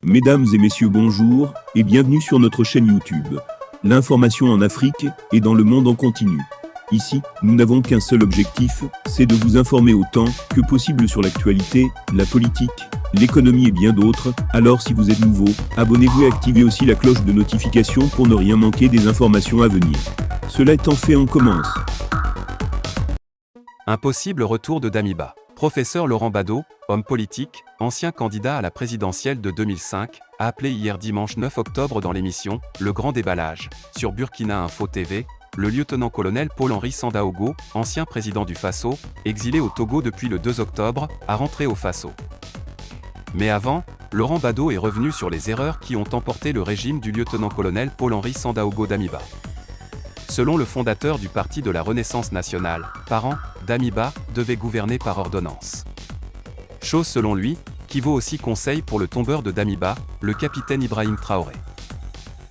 Mesdames et messieurs, bonjour et bienvenue sur notre chaîne YouTube. L'information en Afrique et dans le monde en continu. Ici, nous n'avons qu'un seul objectif, c'est de vous informer autant que possible sur l'actualité, la politique, l'économie et bien d'autres. Alors si vous êtes nouveau, abonnez-vous et activez aussi la cloche de notification pour ne rien manquer des informations à venir. Cela étant fait, on commence. Un possible retour de Damiba. Professeur Laurent Bado, homme politique, ancien candidat à la présidentielle de 2005, a appelé hier dimanche 9 octobre dans l'émission « Le Grand Déballage » sur Burkina Info TV, le lieutenant-colonel Paul-Henri Sandaogo, ancien président du Faso, exilé au Togo depuis le 2 octobre, à rentrer au Faso. Mais avant, Laurent Bado est revenu sur les erreurs qui ont emporté le régime du lieutenant-colonel Paul-Henri Sandaogo Damiba. Selon le fondateur du Parti de la Renaissance nationale, Parent, Damiba devait gouverner par ordonnance. Chose selon lui, qui vaut aussi conseil pour le tombeur de Damiba, le capitaine Ibrahim Traoré.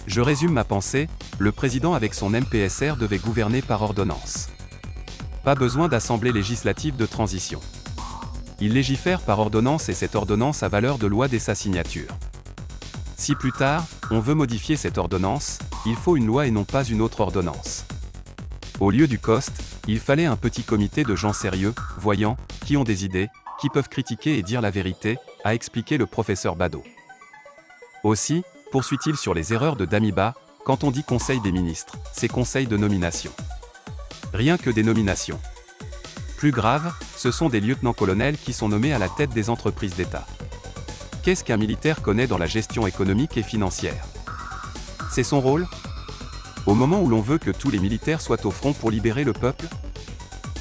Je résume ma pensée, le président avec son MPSR devait gouverner par ordonnance. Pas besoin d'assemblée législative de transition. Il légifère par ordonnance et cette ordonnance a valeur de loi dès sa signature. Si plus tard, on veut modifier cette ordonnance, il faut une loi et non pas une autre ordonnance. Au lieu du COST, il fallait un petit comité de gens sérieux, voyants, qui ont des idées, qui peuvent critiquer et dire la vérité, a expliqué le professeur Bado. Aussi, poursuit-il sur les erreurs de Damiba, quand on dit conseil des ministres, c'est conseil de nomination. Rien que des nominations. Plus grave, ce sont des lieutenants-colonels qui sont nommés à la tête des entreprises d'État. Qu'est-ce qu'un militaire connaît dans la gestion économique et financière? C'est son rôle? Au moment où l'on veut que tous les militaires soient au front pour libérer le peuple?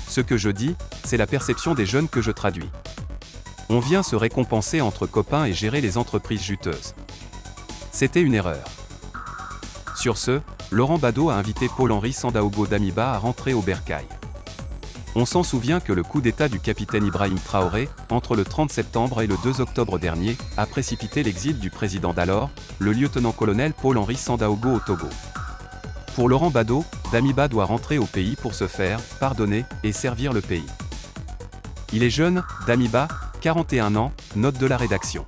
Ce que je dis, c'est la perception des jeunes que je traduis. On vient se récompenser entre copains et gérer les entreprises juteuses. C'était une erreur. Sur ce, Laurent Bado a invité Paul-Henri Sandaogo Damiba à rentrer au bercail. On s'en souvient que le coup d'État du capitaine Ibrahim Traoré, entre le 30 septembre et le 2 octobre dernier, a précipité l'exil du président d'alors, le lieutenant-colonel Paul-Henri Sandaogo au Togo. Pour Laurent Bado, Damiba doit rentrer au pays pour se faire pardonner et servir le pays. Il est jeune, Damiba, 41 ans, note de la rédaction.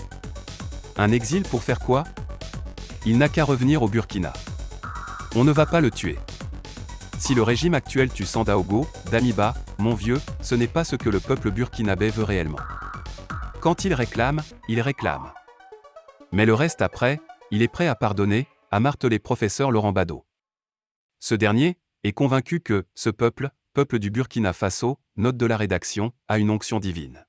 Un exil pour faire quoi? Il n'a qu'à revenir au Burkina. On ne va pas le tuer. Si le régime actuel tue Sandaogo, Damiba, mon vieux, ce n'est pas ce que le peuple burkinabé veut réellement. Quand il réclame, il réclame. Mais le reste après, il est prêt à pardonner, a martelé professeur Laurent Bado. Ce dernier est convaincu que ce peuple du Burkina Faso, note de la rédaction, a une onction divine.